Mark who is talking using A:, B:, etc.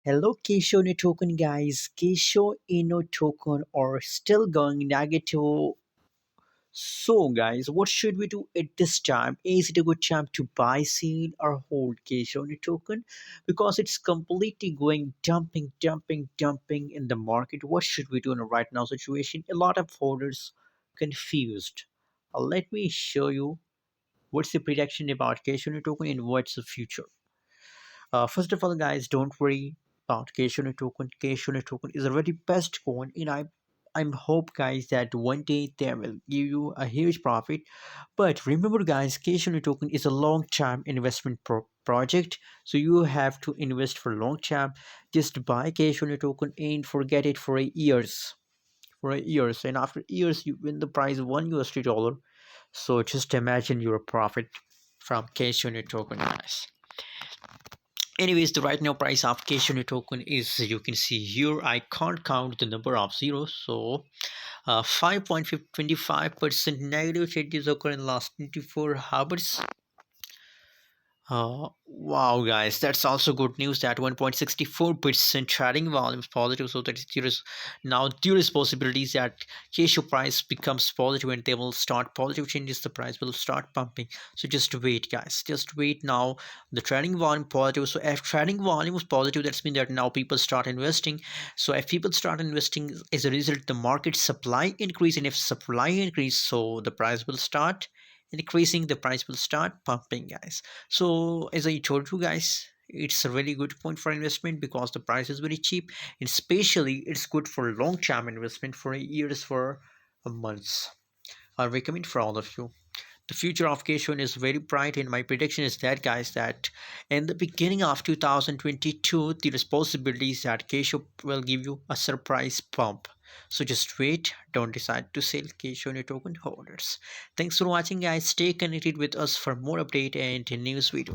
A: Hello, Kishu inu token guys. Kishu inu token are still going negative. So, guys, what should we do at this time? Is it a good time to buy, sell, or hold Kishu inu token? Because it's completely going dumping in the market. What should we do in a right now situation? A lot of holders confused. Let me show you what's the prediction about Kishu inu token and what's the future. First of all, guys, don't worry about Kishu inu token. Kishu inu token is a very best coin, and I'm hope, guys, that one day they will give you a huge profit. But remember, guys, Kishu inu token is a long-term investment project, so you have to invest for long term. Just buy Kishu inu token and forget it for a years. For a years, and after years, you win the prize $1 dollar. So just imagine your profit from Kishu inu token, guys. Anyways, the right now price of Kishu inu token is, you can see here, I can't count the number of zeros. So 5.25% negative changes occur in the last 24 hours. Wow, guys, that's also good news that 1.64% trading volume is positive. So that there is possibilities that Kesho price becomes positive and they will start positive changes. The price will start pumping. So just wait, guys. Just wait now. The trading volume positive. So if trading volume is positive, that's mean that now people start investing. So if people start investing, as a result, the market supply increase, and if supply increase, so the price will start increasing, the price will start pumping, guys. So as I told you, guys, it's a really good point for investment because the price is very cheap, and especially it's good for long-term investment for years, for months. I recommend for all of you. The future of K1 is very bright, and my prediction is that, guys, that in the beginning of 2022 there is possibilities that K1 will give you a surprise pump. So just wait, don't decide to sell K1 token holders. Thanks for watching, guys. Stay connected with us for more update and news video.